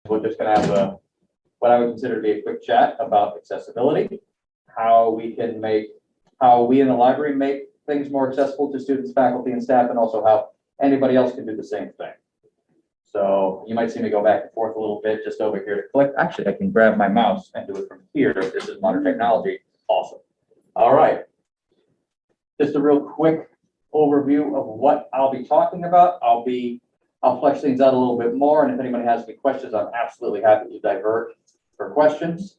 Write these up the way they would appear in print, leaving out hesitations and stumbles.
we're just going to have what I would consider to be a quick chat about accessibility, how we in the library make things more accessible to students, faculty, and staff, and also how anybody else can do the same thing. So you might see me go back and forth a little bit just over here to click. Actually, I can grab my mouse and do it from here. This is modern technology. Awesome. All right. Just a real quick overview of what I'll be talking about. I'll flesh things out a little bit more, and if anybody has any questions, I'm absolutely happy to divert for questions.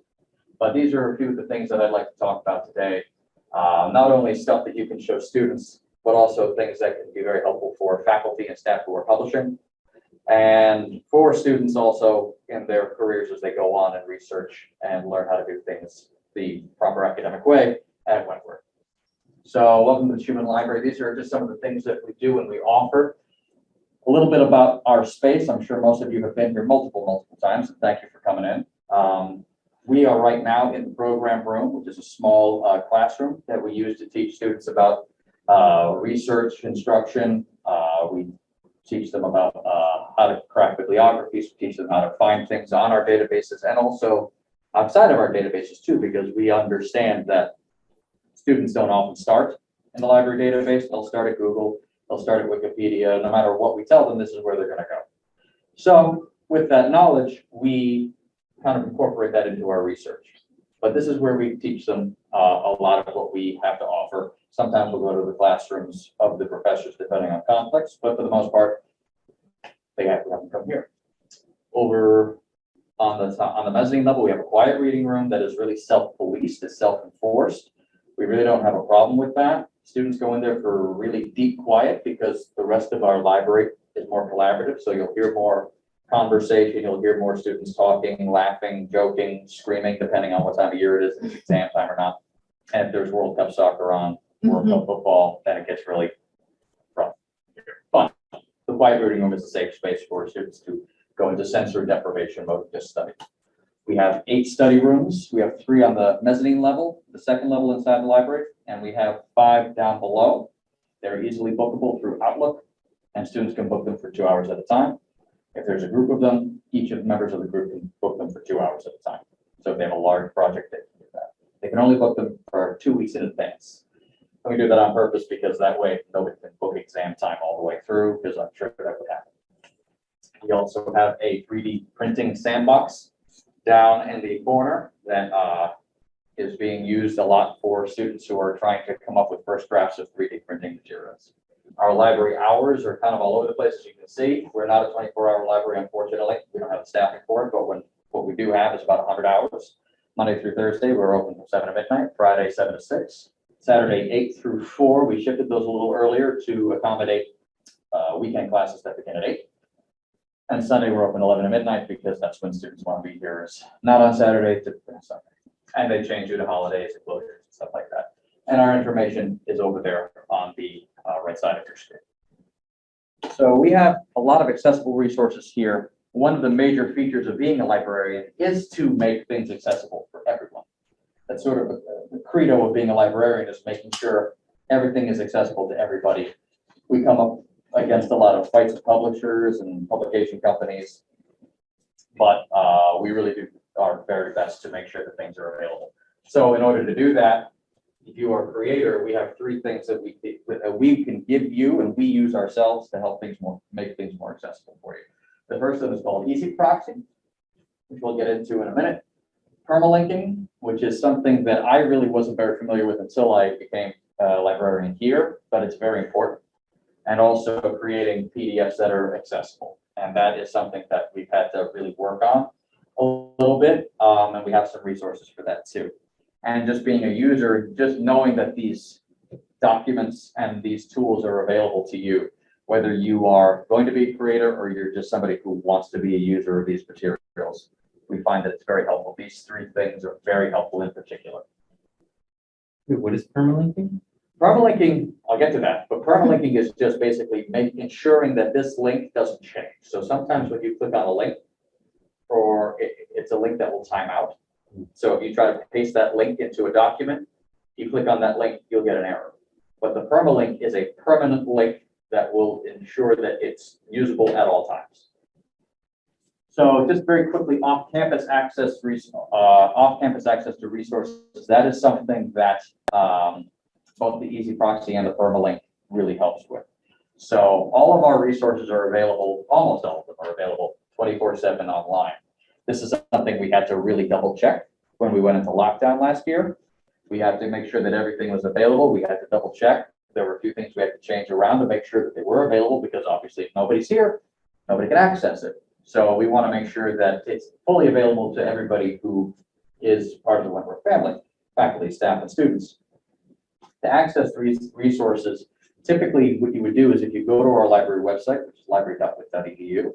But these are a few of the things that I'd like to talk about today. Not only stuff that you can show students, but also things that can be very helpful for faculty and staff who are publishing, and for students also in their careers as they go on and research and learn how to do things the proper academic way at Wentworth. So welcome to the Human Library. These are just some of the things that we do and we offer. A little bit about our space. I'm sure most of you have been here multiple times. Thank you for coming in. We are right now in the program room, which is a small classroom that we use to teach students about research, instruction. We teach them about how to crack bibliographies, we teach them how to find things on our databases and also outside of our databases too, because we understand that students don't often start in the library database. They'll start at Google, they'll start at Wikipedia. No matter what we tell them, this is where they're going to go. So with that knowledge, we kind of incorporate that into our research. But this is where we teach them a lot of what we have to offer. Sometimes we'll go to the classrooms of the professors, depending on conflicts, but for the most part, they have to have them come here. Over on the mezzanine level, we have a quiet reading room that is really self-policed, it's self-enforced. We really don't have a problem with that. Students go in there for really deep quiet because the rest of our library is more collaborative. So you'll hear more conversation, you'll hear more students talking, laughing, joking, screaming, depending on what time of year it is, if it's exam time or not. And if there's World Cup soccer on, World Cup football, then it gets really fun. The quiet reading room is a safe space for students to go into sensory deprivation mode and just study. We have 8 study rooms. We have 3 on the mezzanine level, the second level inside the library, and we have 5 down below. They're easily bookable through Outlook, and students can book them for 2 hours at a time. If there's a group of them, each of the members of the group can book them for 2 hours at a time. So if they have a large project, they can do that. They can only book them for 2 weeks in advance. And we do that on purpose because that way nobody can book exam time all the way through, because I'm sure that would happen. We also have a 3D printing sandbox down in the corner that is being used a lot for students who are trying to come up with first drafts of 3D printing materials. Our library hours are kind of all over the place, as you can see. We're not a 24-hour library, unfortunately. We don't have the staffing for it, but what we do have is about 100 hours. Monday through Thursday, we're open from 7 to midnight, Friday, 7 to 6. Saturday, 8 through 4. We shifted those a little earlier to accommodate weekend classes that begin at 8. And Sunday, we're open 11 to midnight because that's when students want to be here. It's not on Saturday to Sunday. And they change due to holidays and closures and stuff like that. And our information is over there on the right side of your screen. So we have a lot of accessible resources here. One of the major features of being a librarian is to make things accessible for everyone. That's sort of the credo of being a librarian, is making sure everything is accessible to everybody. We come up against a lot of fights with publishers and publication companies, but we really do our very best to make sure that things are available. So in order to do that, if you are a creator, we have 3 things that we can give you and we use ourselves to help make things more accessible for you. The first one is called Easy Proxy, which we'll get into in a minute. Permalinking, which is something that I really wasn't very familiar with until I became a librarian here, but it's very important. And also creating PDFs that are accessible. And that is something that we've had to really work on a little bit. And we have some resources for that too. And just being a user, just knowing that these documents and these tools are available to you, whether you are going to be a creator or you're just somebody who wants to be a user of these materials. We find that it's very helpful. These 3 things are very helpful in particular. Wait, what is permalinking? Permalinking, I'll get to that, but permalinking is just basically ensuring that this link doesn't change. So sometimes when you click on a link, it's a link that will time out. So if you try to paste that link into a document, you click on that link, you'll get an error. But the permalink is a permanent link that will ensure that it's usable at all times. So just very quickly, off-campus access, off-campus access to resources, that is something that both the Easy Proxy and the permalink really helps with. So all of our resources are available, almost all of them are available 24/7 online. This is something we had to really double check when we went into lockdown last year. We had to make sure that everything was available. We had to double check. There were a few things we had to change around to make sure that they were available, because obviously if nobody's here, nobody can access it. So we want to make sure that it's fully available to everybody who is part of the Wentworth family, faculty, staff, and students. To access these resources, typically what you would do is if you go to our library website, which is library.wit.edu,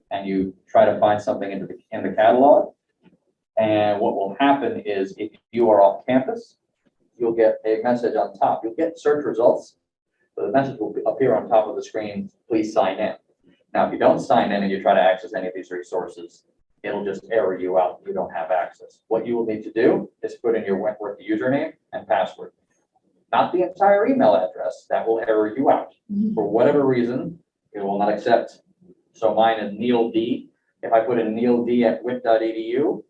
and you try to find something in the catalog, and what will happen is if you are off campus, you'll get a message on top. You'll get search results. So the message will appear on top of the screen, please sign in. Now, if you don't sign in and you try to access any of these resources, it'll just error you out. You don't have access. What you will need to do is put in your Wentworth username and password. Not the entire email address. That will error you out. For whatever reason, it will not accept. So mine is Neil D. If I put in Neil D at wit.edu,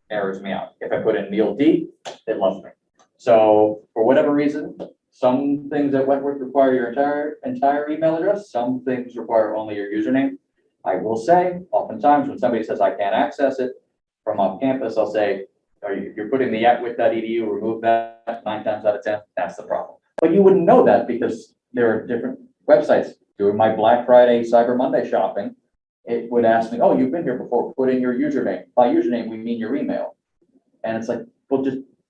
errors me out. If I put in Neil D, it loves me. So for whatever reason, some things at Wentworth require your entire email address. Some things require only your username. I will say, oftentimes when somebody says I can't access it from off campus, I'll say, if you're putting the at wit.edu, remove that 9 times out of 10, that's the problem. But you wouldn't know that because there are different websites. Doing my Black Friday, Cyber Monday shopping, it would ask me, oh, you've been here before, put in your username. By username, we mean your email. And it's like, well,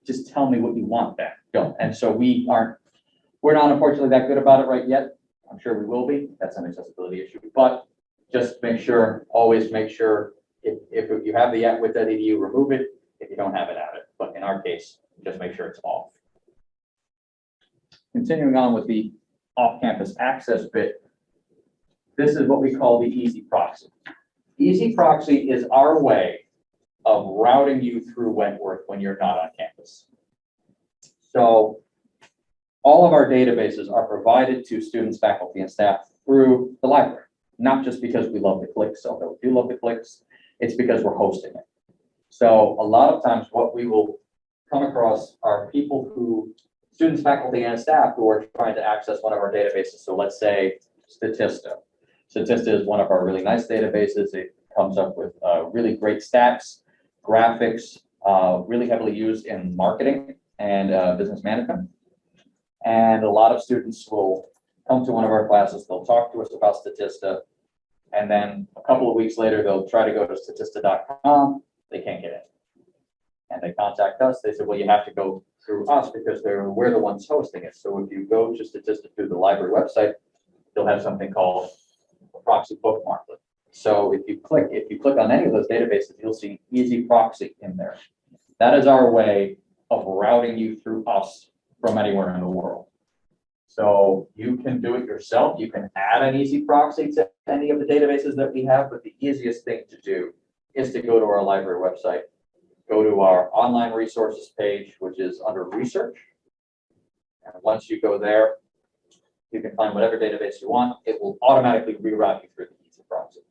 just tell me what you want back. Don't. And so we're not unfortunately that good about it right yet. I'm sure we will be. That's an accessibility issue. But just make sure, always make sure if you have the at wit.edu, remove it. If you don't have it, add it. But in our case, just make sure it's off. Continuing on with the off-campus access bit, this is what we call the Easy Proxy. Easy Proxy is our way of routing you through Wentworth when you're not on campus. So all of our databases are provided to students, faculty, and staff through the library, not just because we love the clicks, although we do love the clicks, it's because we're hosting it. So a lot of times what we will come across are people students, faculty, and staff who are trying to access one of our databases. So let's say Statista. Statista is one of our really nice databases. It comes up with really great stats, graphics, really heavily used in marketing and business management. And a lot of students will come to one of our classes, they'll talk to us about Statista, and then a couple of weeks later, they'll try to go to statista.com, they can't get in. And they contact us, they say, well, you have to go through us because we're the ones hosting it. So if you go to Statista through the library website, they'll have something called a proxy bookmarklet. So if you click on any of those databases, you'll see Easy Proxy in there. That is our way of routing you through us from anywhere in the world. So you can do it yourself. You can add an Easy Proxy to any of the databases that we have, but the easiest thing to do is to go to our library website, go to our online resources page, which is under research. And once you go there, you can find whatever database you want. It will automatically reroute you through the Easy Proxy.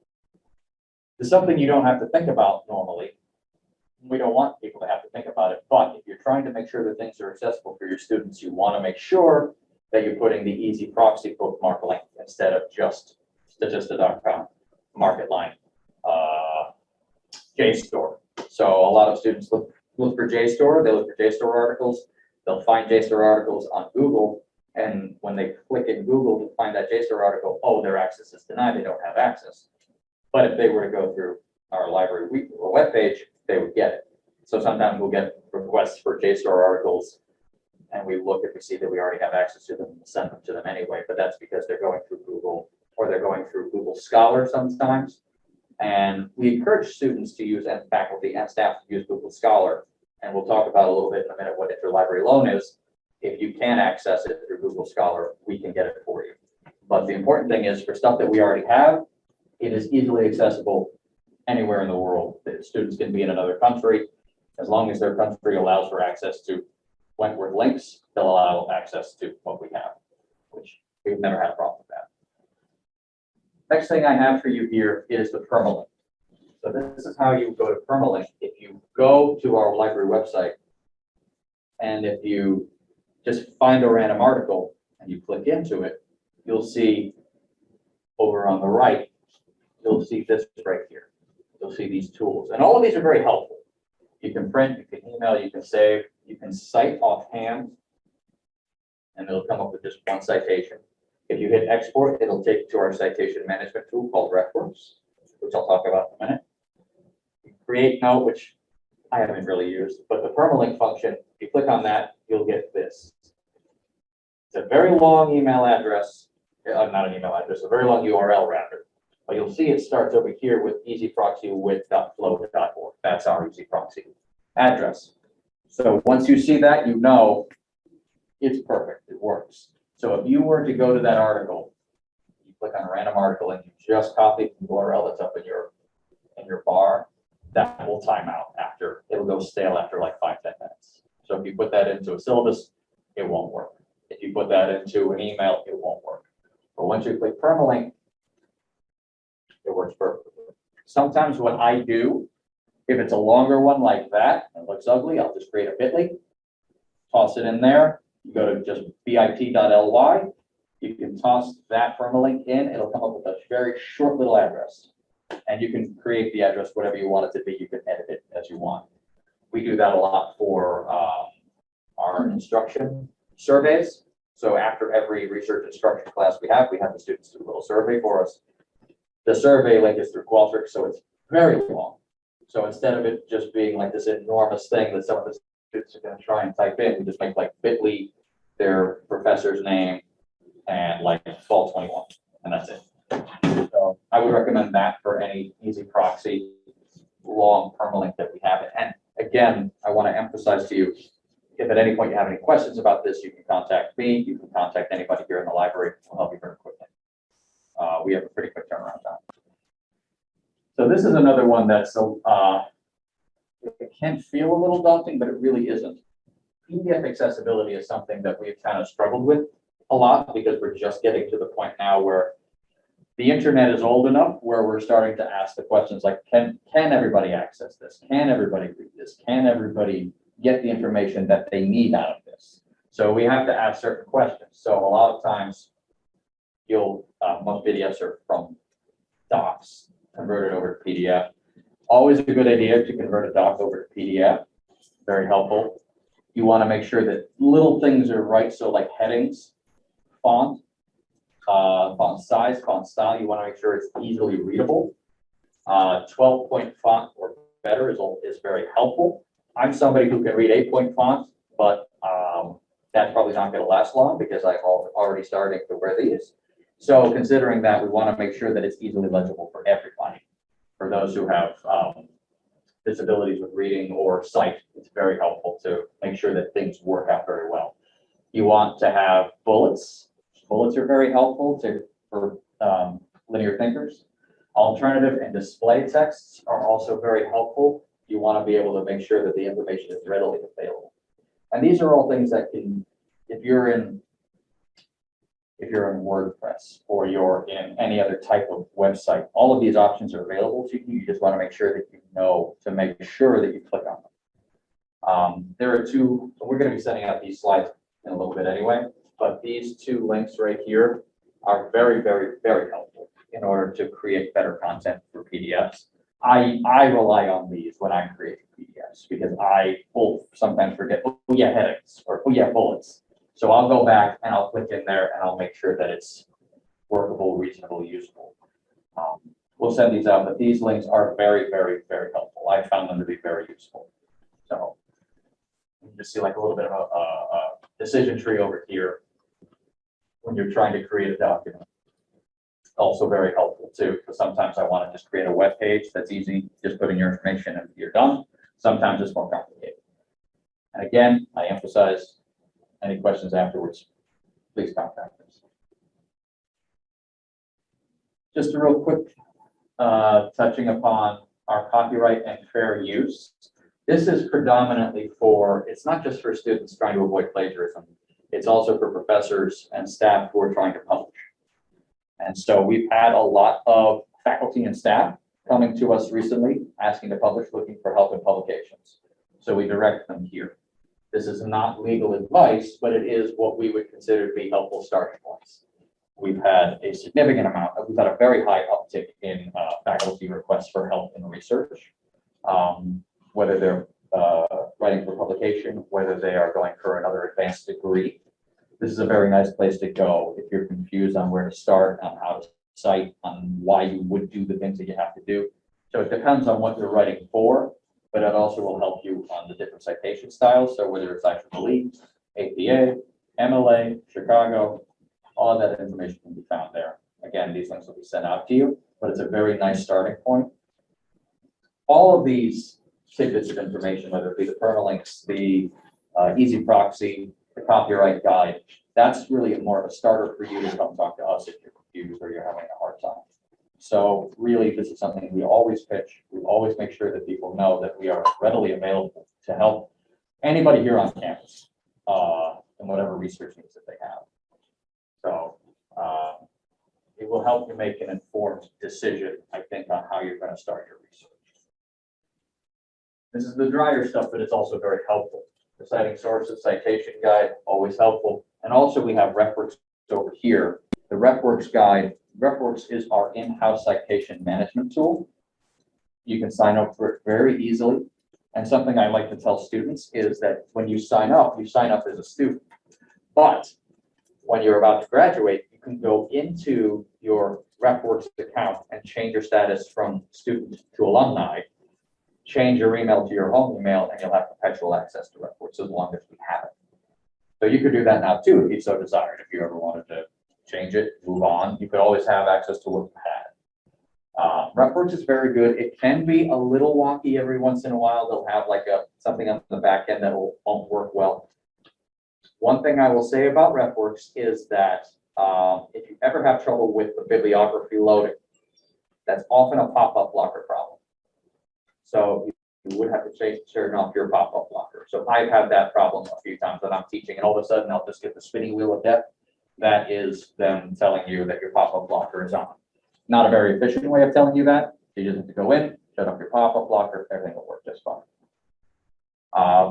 It's something you don't have to think about normally. We don't want people to have to think about it, but if you're trying to make sure that things are accessible for your students, you want to make sure that you're putting the Easy Proxy bookmark link instead of just statista.com, MarketLine, JSTOR. So a lot of students look for JSTOR, they look for JSTOR articles, they'll find JSTOR articles on Google, and when they click in Google to find that JSTOR article, oh, their access is denied, they don't have access. But if they were to go through our library webpage, they would get it. So sometimes we'll get requests for JSTOR articles, and we look if we see that we already have access to them and send them to them anyway, but that's because they're going through Google or they're going through Google Scholar sometimes. And we encourage students to use, and faculty and staff to use Google Scholar. And we'll talk about a little bit in a minute what interlibrary loan is. If you can access it through Google Scholar, we can get it for you. But the important thing is for stuff that we already have, it is easily accessible anywhere in the world. The students can be in another country. As long as their country allows for access to Wentworth links, they'll allow access to what we have, which we've never had a problem with that. Next thing I have for you here is the permalink. So this is how you go to permalink. If you go to our library website, and if you just find a random article and you click into it, you'll see over on the right, you'll see this right here. You'll see these tools. And all of these are very helpful. You can print, you can email, you can save, you can cite offhand, and it'll come up with just one citation. If you hit export, it'll take you to our citation management tool called Refworks, which I'll talk about in a minute. Create note, which I haven't really used, but the permalink function, if you click on that, you'll get this. It's a very long email address, not an email address, a very long URL rather. But you'll see it starts over here with easyproxy with .flow.org. That's our easyproxy address. So once you see that, you know it's perfect, it works. So if you were to go to that article, you click on a random article and you just copy the URL that's up in your bar, that will time out after, it'll go stale after like 5-10 minutes. So if you put that into a syllabus, it won't work. If you put that into an email, it won't work. But once you click permalink, it works perfectly. Sometimes what I do, if it's a longer one like that, and it looks ugly, I'll just create a bit.ly, toss it in there. You go to just bit.ly. You can toss that permalink in. It'll come up with a very short little address. And you can create the address whatever you want it to be. You can edit it as you want. We do that a lot for our instruction surveys. So after every research instruction class we have the students do a little survey for us. The survey link is through Qualtrics, so it's very long. So instead of it just being like this enormous thing that some of the students are going to try and type in, we just make like bit.ly, their professor's name, and like fall 21, and that's it. So I would recommend that for any easyproxy long permalink that we have. And again, I want to emphasize to you, if at any point you have any questions about this, you can contact me, you can contact anybody here in the library. We'll help you very quickly. We have a pretty quick turnaround time. So this is another one that's, it can feel a little daunting, but it really isn't. PDF accessibility is something that we've kind of struggled with a lot because we're just getting to the point now where the internet is old enough where we're starting to ask the questions like, can everybody access this? Can everybody read this? Can everybody get the information that they need out of this? So we have to ask certain questions. So a lot of times most PDFs are from docs converted over to PDF. Always a good idea to convert a doc over to PDF. Very helpful. You want to make sure that little things are right. So like headings, font size, font style, you want to make sure it's easily readable. 12-point font or better is very helpful. I'm somebody who can read 8-point font, but that's probably not going to last long because I'm already starting to wear these. So considering that, we want to make sure that it's easily legible for everybody. For those who have disabilities with reading or sight, it's very helpful to make sure that things work out very well. You want to have bullets. Bullets are very helpful for linear thinkers. Alternative and display texts are also very helpful. You want to be able to make sure that the information is readily available. And these are all things that can, if you're in WordPress or you're in any other type of website, all of these options are available to you. You just want to make sure that you know to make sure that you click on them. There are two, we're going to be sending out these slides in a little bit anyway, but these two links right here are very, very, very helpful in order to create better content for PDFs. I rely on these when I'm creating PDFs because I will sometimes forget, oh yeah, headings, or oh yeah, bullets. So I'll go back and I'll click in there and I'll make sure that it's workable, reasonable, useful. We'll send these out, but these links are very, very, very helpful. I found them to be very useful. So you can just see like a little bit of a decision tree over here when you're trying to create a document. Also very helpful too, because sometimes I want to just create a web page that's easy, just put in your information and you're done. Sometimes it's more complicated. And again, I emphasize any questions afterwards, please contact us. Just a real quick touching upon our copyright and fair use. This is predominantly for, it's not just for students trying to avoid plagiarism, it's also for professors and staff who are trying to publish. And so we've had a lot of faculty and staff coming to us recently, asking to publish, looking for help in publications. So we direct them here. This is not legal advice, but it is what we would consider to be helpful starting points. We've had a significant amount, we've had a very high uptick in faculty requests for help in research, whether they're writing for publication, whether they are going for another advanced degree. This is a very nice place to go if you're confused on where to start, on how to cite, on why you would do the things that you have to do. So it depends on what you're writing for, but it also will help you on the different citation styles. So whether it's IEEE, APA, MLA, Chicago, all of that information can be found there. Again, these links will be sent out to you, but it's a very nice starting point. All of these tidbits of information, whether it be the permalinks, the easy proxy, the copyright guide, that's really more of a starter for you to come talk to us if you're confused or you're having a hard time. So really, this is something we always pitch. We always make sure that people know that we are readily available to help anybody here on campus in whatever research needs that they have. So it will help you make an informed decision, I think, on how you're going to start your research. This is the drier stuff, but it's also very helpful. The citing sources, citation guide, always helpful. And also we have Refworks over here. The Refworks guide, Refworks is our in-house citation management tool. You can sign up for it very easily. And something I like to tell students is that when you sign up as a student. But when you're about to graduate, you can go into your Refworks account and change your status from student to alumni, change your email to your home email, and you'll have perpetual access to Refworks as long as we have it. So you could do that now too, if you so desired. If you ever wanted to change it, move on, you could always have access to what you had. Refworks is very good. It can be a little wonky every once in a while. They'll have like something on the back end that won't work well. One thing I will say about Refworks is that if you ever have trouble with the bibliography loading, that's often a pop-up blocker problem. So you would have to turn off your pop-up blocker. So I've had that problem a few times that I'm teaching, and all of a sudden I'll just get the spinning wheel of death. That is them telling you that your pop-up blocker is on. Not a very efficient way of telling you that. You just have to go in, shut off your pop-up blocker, everything will work just fine.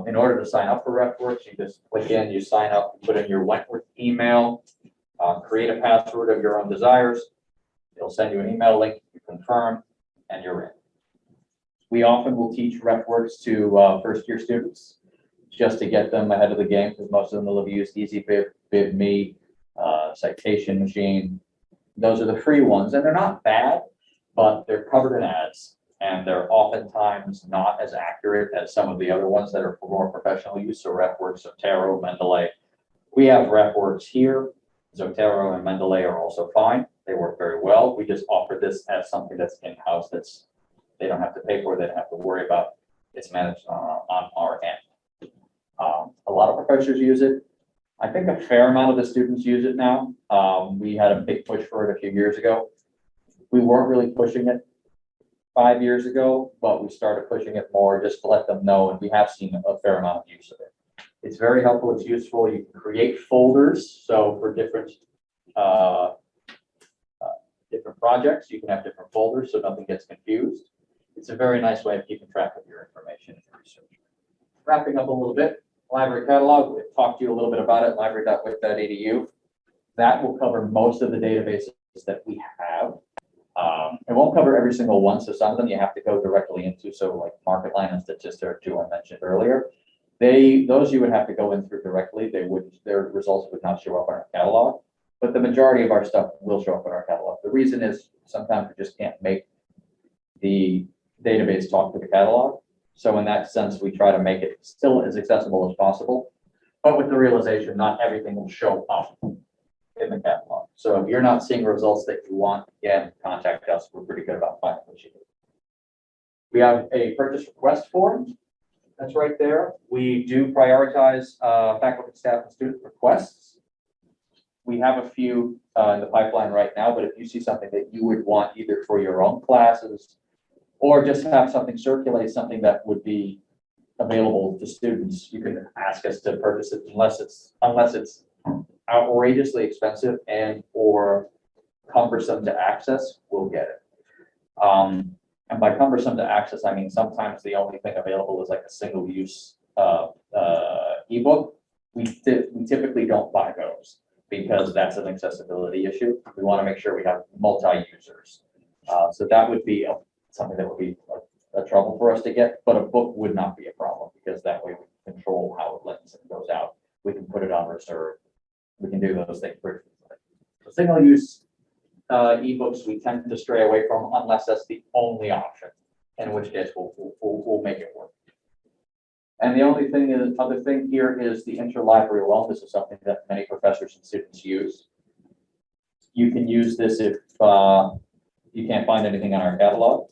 In order to sign up for Refworks, you just click in, you sign up, put in your Wentworth email, create a password of your own desires. It'll send you an email link, you confirm, and you're in. We often will teach Refworks to first-year students just to get them ahead of the game, because most of them will have used EasyBib, BibMe, Citation Machine. Those are the free ones, and they're not bad, but they're covered in ads, and they're oftentimes not as accurate as some of the other ones that are for more professional use. So Refworks, Zotero, Mendeley. We have Refworks here. Zotero and Mendeley are also fine. They work very well. We just offer this as something that's in-house, that's they don't have to pay for, they don't have to worry about. It's managed on our end. A lot of professors use it. I think a fair amount of the students use it now. We had a big push for it a few years ago. We weren't really pushing it 5 years ago, but we started pushing it more just to let them know, and we have seen a fair amount of use of it. It's very helpful, it's useful. You can create folders, so for different projects, you can have different folders so nothing gets confused. It's a very nice way of keeping track of your information and research. Wrapping up a little bit, library catalog, we've talked to you a little bit about it, library.wic.edu. That will cover most of the databases that we have. It won't cover every single one, so some of them you have to go directly into, so like MarketLine and Statista, two I mentioned earlier. Those you would have to go in through directly. Their results would not show up on our catalog, but the majority of our stuff will show up in our catalog. The reason is sometimes we just can't make the database talk to the catalog. So in that sense, we try to make it still as accessible as possible, but with the realization not everything will show up in the catalog. So if you're not seeing results that you want, again, contact us. We're pretty good about finding what you need. We have a purchase request form. That's right there. We do prioritize faculty, staff, and student requests. We have a few in the pipeline right now, but if you see something that you would want either for your own classes or just have something circulate, something that would be available to students, you can ask us to purchase it unless it's outrageously expensive and or cumbersome to access, we'll get it. And by cumbersome to access, I mean sometimes the only thing available is like a single-use ebook. We typically don't buy those because that's an accessibility issue. We want to make sure we have multi-users. So that would be something that would be a trouble for us to get, but a book would not be a problem because that way we can control how it lets and goes out. We can put it on reserve. We can do those things pretty easily. So single-use ebooks we tend to stray away from unless that's the only option, in which case we'll make it work. And the only thing is, other thing here is the interlibrary loan. This is something that many professors and students use. You can use this if you can't find anything on our catalog.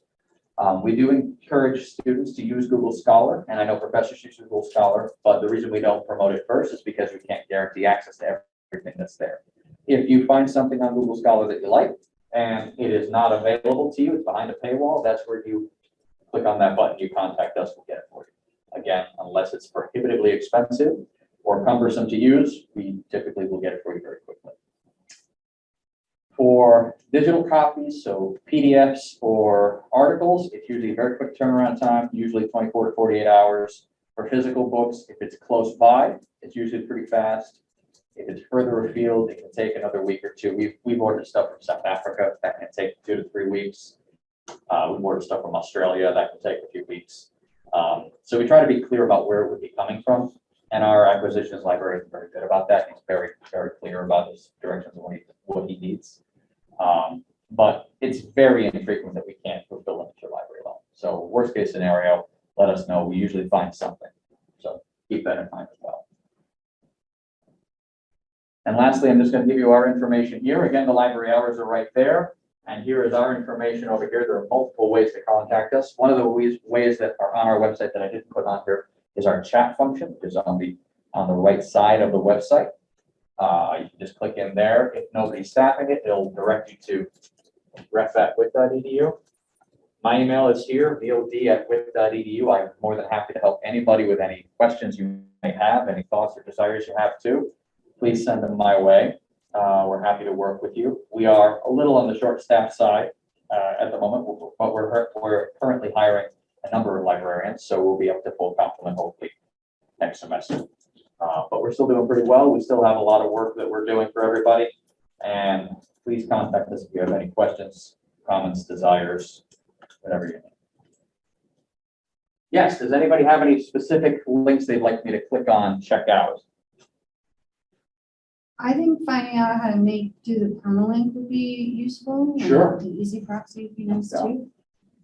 We do encourage students to use Google Scholar, and I know professors use Google Scholar, but the reason we don't promote it first is because we can't guarantee access to everything that's there. If you find something on Google Scholar that you like, and it is not available to you, it's behind a paywall, that's where you click on that button, you contact us, we'll get it for you. Again, unless it's prohibitively expensive or cumbersome to use, we typically will get it for you very quickly. For digital copies, so PDFs or articles, it's usually a very quick turnaround time, usually 24 to 48 hours. For physical books, if it's close by, it's usually pretty fast. If it's further afield, it can take another week or two. We've ordered stuff from South Africa, that can take 2 to 3 weeks. We've ordered stuff from Australia, that can take a few weeks. So we try to be clear about where it would be coming from. And our acquisitions librarian is very good about that. He's very, very clear about his directions and what he needs. But it's very infrequent that we can't fulfill an interlibrary loan. So worst case scenario, let us know. We usually find something. So keep that in mind as well. And lastly, I'm just going to give you our information here. Again, the library hours are right there. And here is our information over here. There are multiple ways to contact us. One of the ways that are on our website that I didn't put on here is our chat function, which is on the right side of the website. You can just click in there. If nobody's staffing it, it'll direct you to ref@wit.edu. My email is here, vod@wit.edu. I'm more than happy to help anybody with any questions you may have, any thoughts or desires you have too. Please send them my way. We're happy to work with you. We are a little on the short staff side at the moment, but we're currently hiring a number of librarians, so we'll be up to full complement hopefully next semester. But we're still doing pretty well. We still have a lot of work that we're doing for everybody. And please contact us if you have any questions, comments, desires, whatever you need. Yes, does anybody have any specific links they'd like me to click on, check out? I think finding out how to do the permalink would be useful. Sure. And the easy proxy would be nice Yeah. too.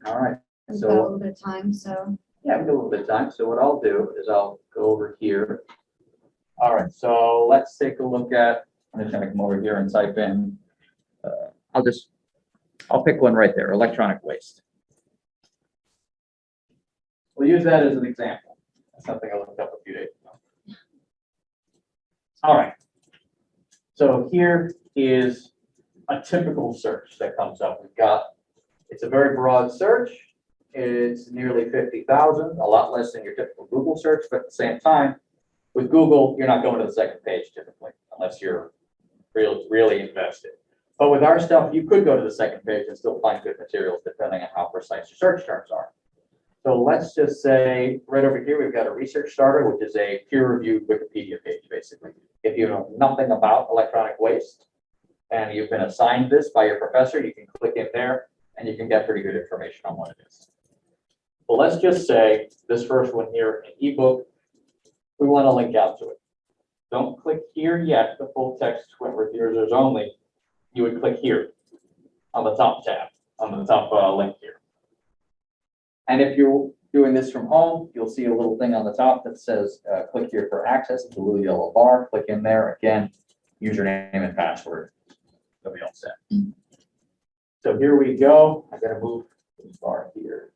All right. We've So- got a little bit of time, so. Yeah, we got a little bit of time. So what I'll do is I'll go over here. All right, so let's take a look at, I'm just gonna come over here and type in, I'll pick one right there, electronic waste. We'll use that as an example. That's something I looked up a few days ago. All right. So here is a typical search that comes up. It's a very broad search. It's nearly 50,000, a lot less than your typical Google search, but at the same time, with Google, you're not going to the second page typically, unless you're really invested. But with our stuff, you could go to the second page and still find good materials depending on how precise your search terms are. So let's just say right over here, we've got a research starter, which is a peer-reviewed Wikipedia page, basically. If you know nothing about electronic waste and you've been assigned this by your professor, you can click in there and you can get pretty good information on what it is. Well, let's just say this first one here, an ebook, we want to link out to it. Don't click here yet, the full text Wentworth users only. You would click here on the top tab, on the top link here. And if you're doing this from home, you'll see a little thing on the top that says click here for access. It's a little yellow bar. Click in there. Again, username and password. You'll be all set. So here we go. I got to move this bar here.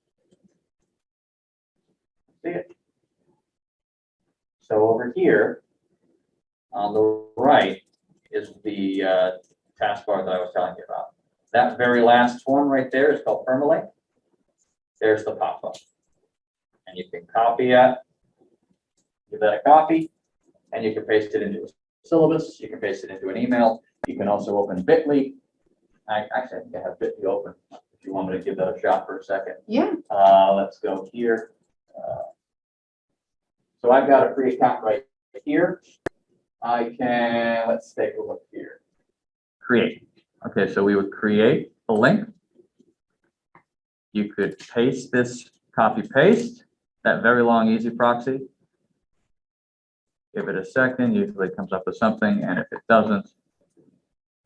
See it? So over here on the right is the taskbar that I was telling you about. That very last one right there is called permalink. There's the pop-up. And you can copy it, give that a copy, and you can paste it into a syllabus. You can paste it into an email. You can also open Bitly. I think I have Bitly open if you want. want me to give that a shot for a second? Yeah, Let's go here. So I've got a free account right here. I can, let's take a look here. Create. Okay, so we would create a link. You could paste this, copy paste, that very long, easy proxy. Give it a second, usually it comes up with something, and if it doesn't,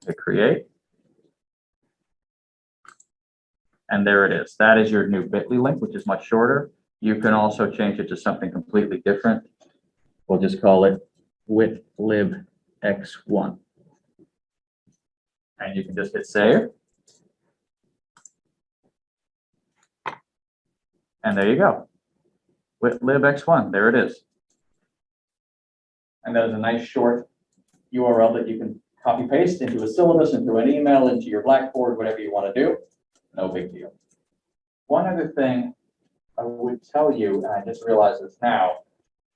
hit create. And there it is. That is your new bit.ly link, which is much shorter. You can also change it to something completely different. We'll just call it witlibx1. And you can just hit save. And there you go. witlibx1, there it is. And that is a nice short URL that you can copy paste into a syllabus, into an email, into your Blackboard, whatever you want to do. No big deal. One other thing I would tell you, and I just realized this now,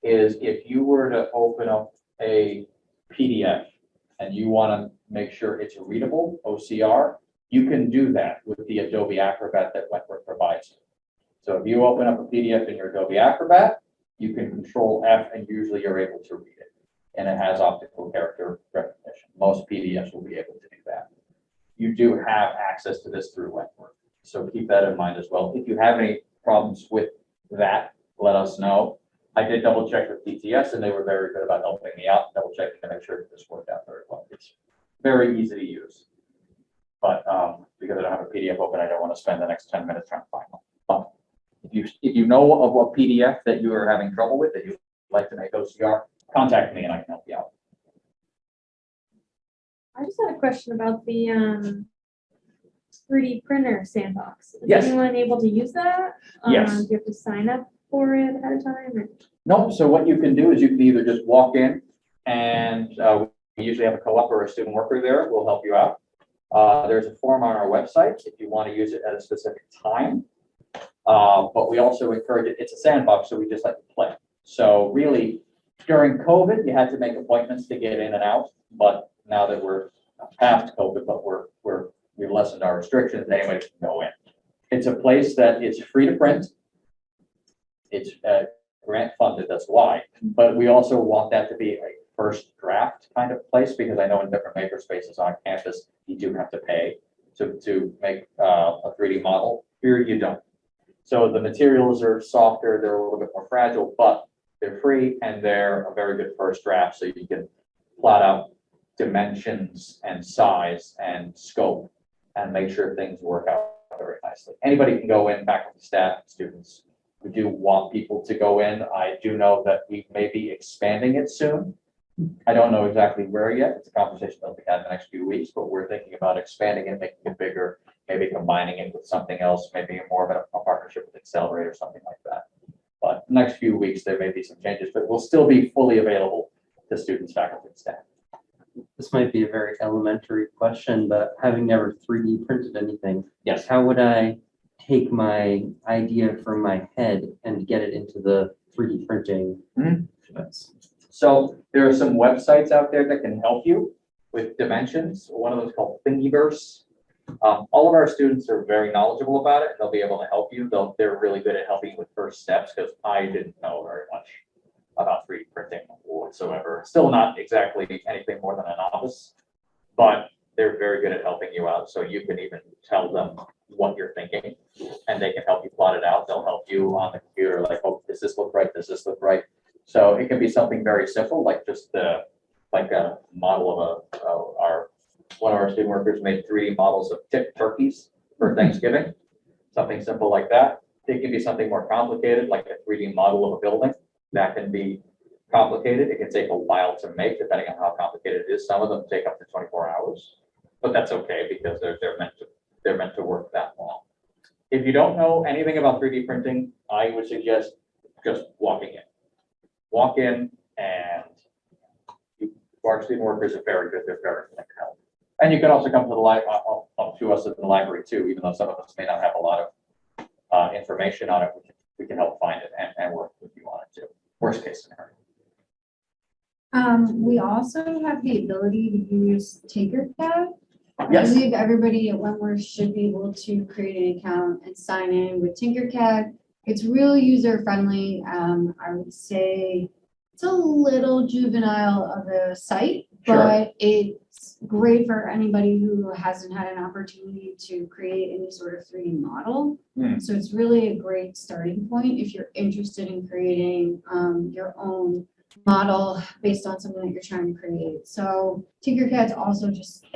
is if you were to open up a PDF and you want to make sure it's readable, OCR, you can do that with the Adobe Acrobat that Wentworth provides. So if you open up a PDF in your Adobe Acrobat, you can Control F and usually you're able to read it. And it has optical character recognition. Most PDFs will be able to do that. You do have access to this through Wentworth. So keep that in mind as well. If you have any problems with that, let us know. I did double check with DTS and they were very good about helping me out, double checking to make sure that this worked out very well. It's very easy to use. But because I don't have a PDF open, I don't want to spend the next 10 minutes trying to find one. But if you know of what PDF that you are having trouble with, that you'd like to make OCR, contact me and I can help you out. I just had a question about the 3D printer sandbox. Is Yes. anyone able to use that? Yes. Do you have to sign up for it ahead of time? Or? No, so what you can do is you can either just walk in and we usually have a co-op or a student worker there. We'll help you out. There's a form on our website if you want to use it at a specific time. But we also encourage it. It's a sandbox, so we just like to play. So really, during COVID, you had to make appointments to get in and out. But now that we're past COVID, but we've lessened our restrictions, anybody can go in. It's a place that is free to print. It's grant funded, that's why. But we also want that to be a first draft kind of place because I know in different maker spaces on campus, you do have to pay to make a 3D model. Here you don't. So the materials are softer, they're a little bit more fragile, but they're free and they're a very good first draft. So you can plot out dimensions and size and scope and make sure things work out very nicely. Anybody can go in, faculty, staff, students. We do want people to go in. I do know that we may be expanding it soon. I don't know exactly where yet. It's a conversation that we have in the next few weeks, but we're thinking about expanding it, making it bigger, maybe combining it with something else, maybe more of a partnership with Accelerate or something like that. But next few weeks, there may be some changes, but we'll still be fully available to students, faculty, and staff. This might be a very elementary question, but having never 3D printed anything, Yes. how would I take my idea from my head and get it into the 3D printing? That's- So there are some websites out there that can help you with dimensions. One of them is called Thingiverse. All of our students are very knowledgeable about it. They'll be able to help you. They're really good at helping with first steps because I didn't know very much about 3D printing whatsoever. Still not exactly anything more than a novice, but they're very good at helping you out. So you can even tell them what you're thinking and they can help you plot it out. They'll help you on the computer, like, oh, does this look right? Does this look right? So it can be something very simple, like just like a model of one of our student workers made 3D models of tipped turkeys for Thanksgiving. Something simple like that. It can be something more complicated, like a 3D model of a building. That can be complicated. It can take a while to make, depending on how complicated it is. Some of them take up to 24 hours, but that's okay because they're meant to work that long. If you don't know anything about 3D printing, I would suggest just walking in. Walk in and our student workers are very good. They're very good to help. And you can also come to the up to us at the library too, even though some of us may not have a lot of information on it. We can help find it and work with you on it too. Worst case scenario. we also have the ability to use Tinkercad. I Yes. believe everybody at Wentworth should be able to create an account and sign in with Tinkercad. It's really user friendly. I would say it's a little juvenile of a site, Sure. but it's great for anybody who hasn't had an opportunity to create any sort of 3D model. Hmm. So it's really a great starting point if you're interested in creating your own model based on something that you're trying to create. So Tinkercad's also just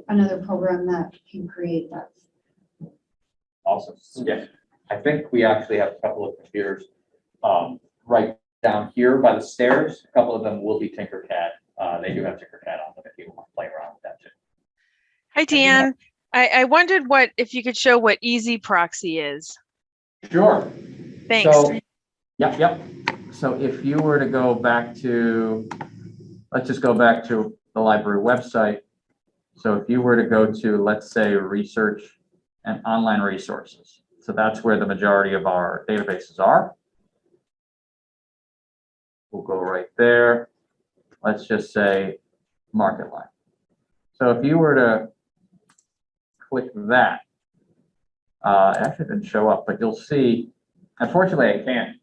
another program that can create that. Awesome. Yeah, I think we actually have a couple of computers right down here by the stairs. A couple of them will be Tinkercad. They do have Tinkercad on them if you want to play around with that too. Hi, Dan. I wondered if you could show what Easy Proxy is. Sure. Thanks. So, yep. So if you were to go back to, let's just go back to the library website. So if you were to go to, let's say, research and online resources. So that's where the majority of our databases are. We'll go right there. Let's just say MarketLine. So if you were to click that, it actually didn't show up, but you'll see, unfortunately, I can't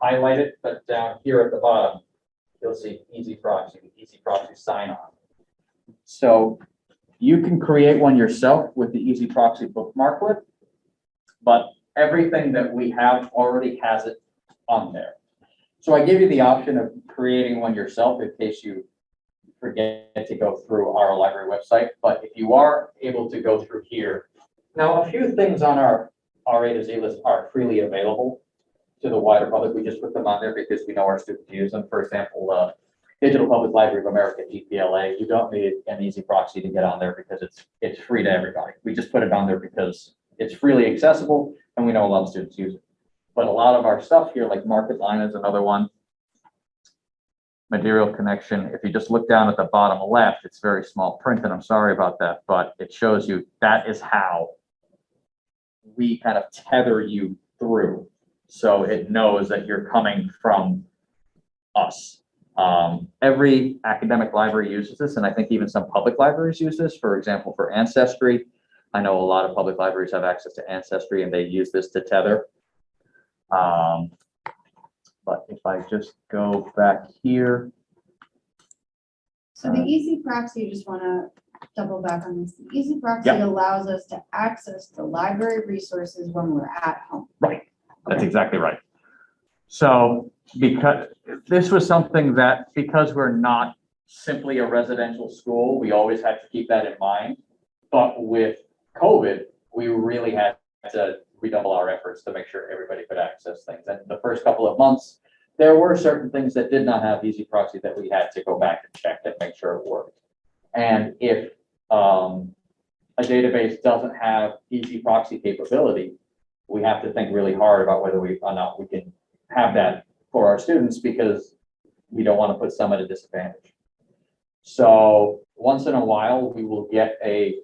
highlight it, but down here at the bottom, you'll see Easy Proxy sign on. So you can create one yourself with the Easy Proxy bookmarklet, but everything that we have already has it on there. So I give you the option of creating one yourself in case you forget to go through our library website. But if you are able to go through here, now a few things on our A to Z list are freely available to the wider public. We just put them on there because we know our students use them. For example, Digital Public Library of America, DPLA, you don't need an Easy Proxy to get on there because it's free to everybody. We just put it on there because it's freely accessible and we know a lot of students use it. But a lot of our stuff here, like MarketLine is another one. Material Connection, if you just look down at the bottom left, it's very small print, and I'm sorry about that, but it shows you that is how we kind of tether you through. So it knows that you're coming from us. Every academic library uses this, and I think even some public libraries use this. For example, for Ancestry, I know a lot of public libraries have access to Ancestry, and they use this to tether. But if I just go back here. So the Easy Proxy, just want to double back on this. The Easy Proxy Yeah. allows us to access the library resources when we're at home. Right, that's exactly right. So because this was something that, because we're not simply a residential school, we always had to keep that in mind. But with COVID, we really had to redouble our efforts to make sure everybody could access things. And the first couple of months, there were certain things that did not have Easy Proxy that we had to go back and check and make sure it worked. And if a database doesn't have Easy Proxy capability, we have to think really hard about whether or not we can have that for our students, because we don't want to put some at a disadvantage. So once in a while, we will get a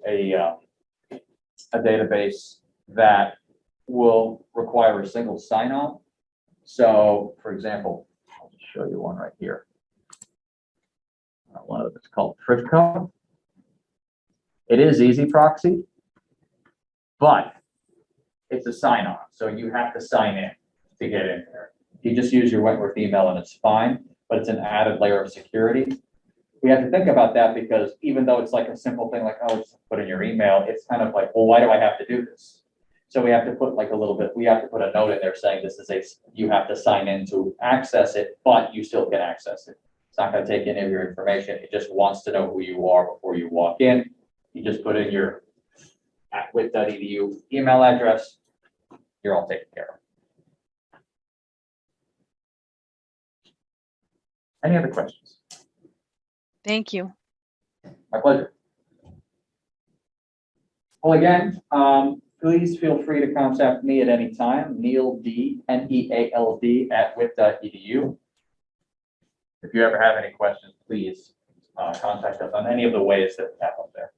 database that will require a single sign-on. So, for example, I'll just show you one right here. One of them is called Privco. It is Easy Proxy, but it's a sign-on, so you have to sign in to get in there. You just use your Wentworth email and it's fine, but it's an added layer of security. We have to think about that because even though it's like a simple thing like, oh, just put in your email, it's kind of like, well, why do I have to do this? So we have to put like a little bit, we have to put a note in there saying this is you have to sign in to access it, but you still can access it. It's not going to take any of your information. It just wants to know who you are before you walk in. You just put in your @wit.edu email address. You're all taken care of. Any other questions? Thank you. My pleasure. Well, again, please feel free to contact me at any time, Neal D, Neald @wit.edu. If you ever have any questions, please contact us on any of the ways that we have up there.